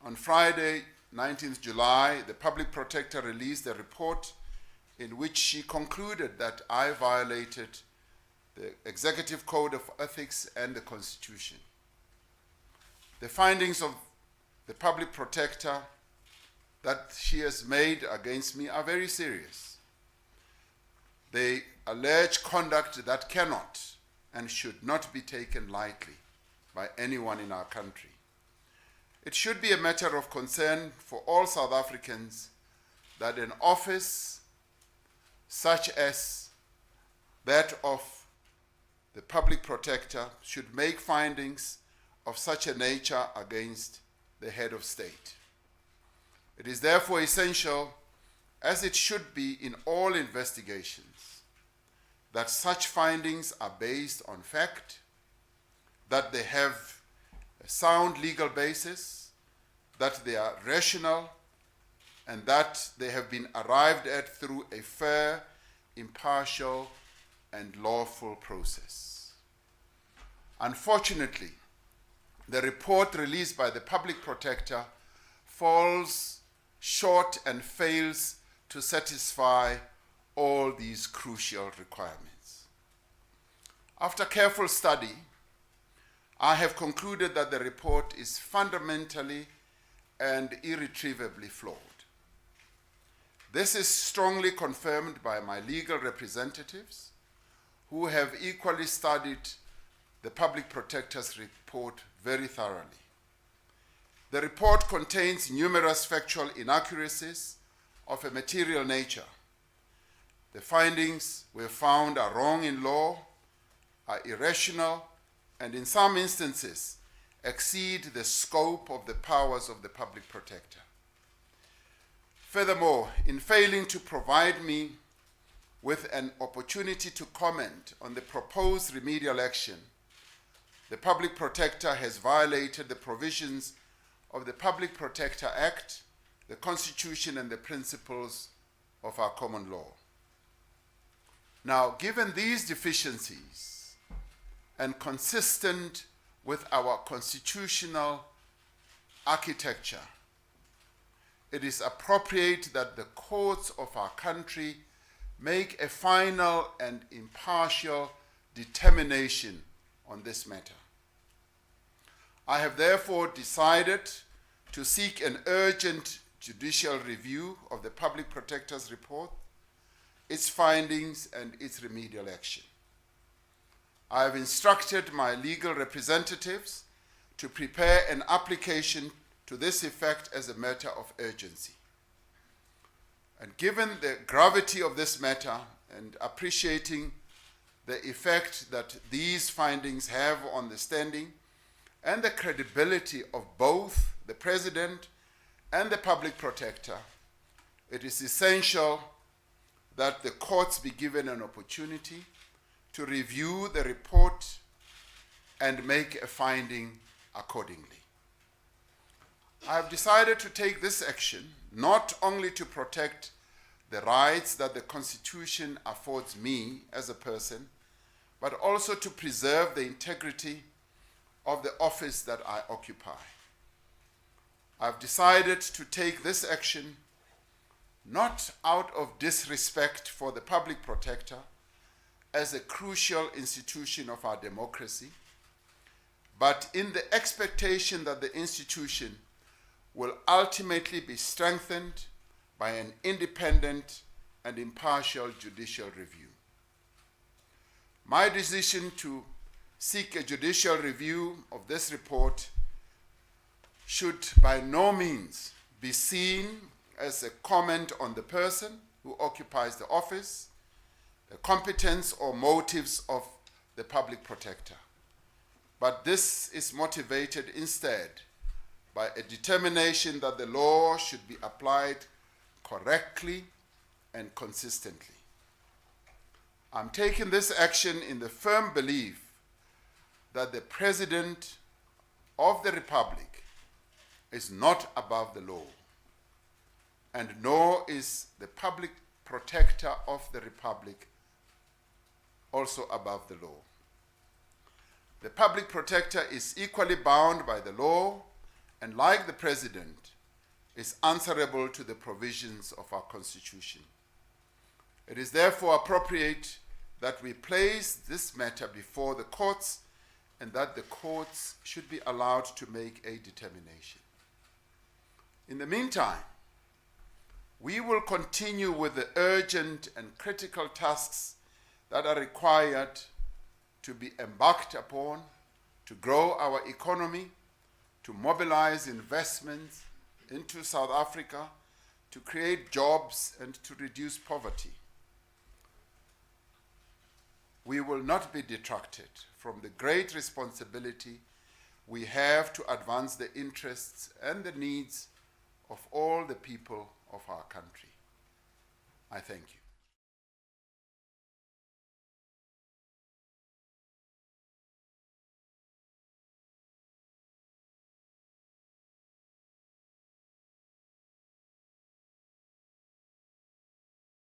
On Friday, 19th July, the Public Protector released a report in which she concluded that I violated the Executive Code of Ethics and the Constitution. The findings of the Public Protector that she has made against me are very serious. They allege conduct that cannot and should not be taken lightly by anyone in our country. It should be a matter of concern for all South Africans that an office such as that of the Public Protector should make findings of such a nature against the head of state. It is therefore essential, as it should be in all investigations, that such findings are based on fact, that they have a sound legal basis, that they are rational, and that they have been arrived at through a fair, impartial, and lawful process. Unfortunately, the report released by the Public Protector falls short and fails to satisfy all these crucial requirements. After careful study, I have concluded that the report is fundamentally and irretrievably flawed. This is strongly confirmed by my legal representatives, who have equally studied the Public Protector's report very thoroughly. The report contains numerous factual inaccuracies of a material nature. The findings we found are wrong in law, are irrational, and in some instances exceed the scope of the powers of the Public Protector. Furthermore, in failing to provide me with an opportunity to comment on the proposed remedial action, the Public Protector has violated the provisions of the Public Protector Act, the Constitution, and the principles of our common law. Now, given these deficiencies and consistent with our constitutional architecture, it is appropriate that the courts of our country make a final and impartial determination on this matter. I have therefore decided to seek an urgent judicial review of the Public Protector's report, its findings, and its remedial action. I have instructed my legal representatives to prepare an application to this effect as a matter of urgency. And given the gravity of this matter and appreciating the effect that these findings have on the standing and the credibility of both the President and the Public Protector, it is essential that the courts be given an opportunity to review the report and make a finding accordingly. I have decided to take this action not only to protect the rights that the Constitution affords me as a person, but also to preserve the integrity of the office that I occupy. I've decided to take this action not out of disrespect for the Public Protector as a crucial institution of our democracy, but in the expectation that the institution will ultimately be strengthened by an independent and impartial judicial review. My decision to seek a judicial review of this report should by no means be seen as a comment on the person who occupies the office, the competence or motives of the Public Protector. But this is motivated instead by a determination that the law should be applied correctly and consistently. I'm taking this action in the firm belief that the President of the Republic is not above the law, and nor is the Public Protector of the Republic also above the law. The Public Protector is equally bound by the law and like the President, is answerable to the provisions of our Constitution. It is therefore appropriate that we place this matter before the courts and that the courts should be allowed to make a determination. In the meantime, we will continue with the urgent and critical tasks that are required to be embarked upon to grow our economy, to mobilize investments into South Africa, to create jobs and to reduce poverty. We will not be detracted from the great responsibility we have to advance the interests and the needs of all the people of our country. I thank you.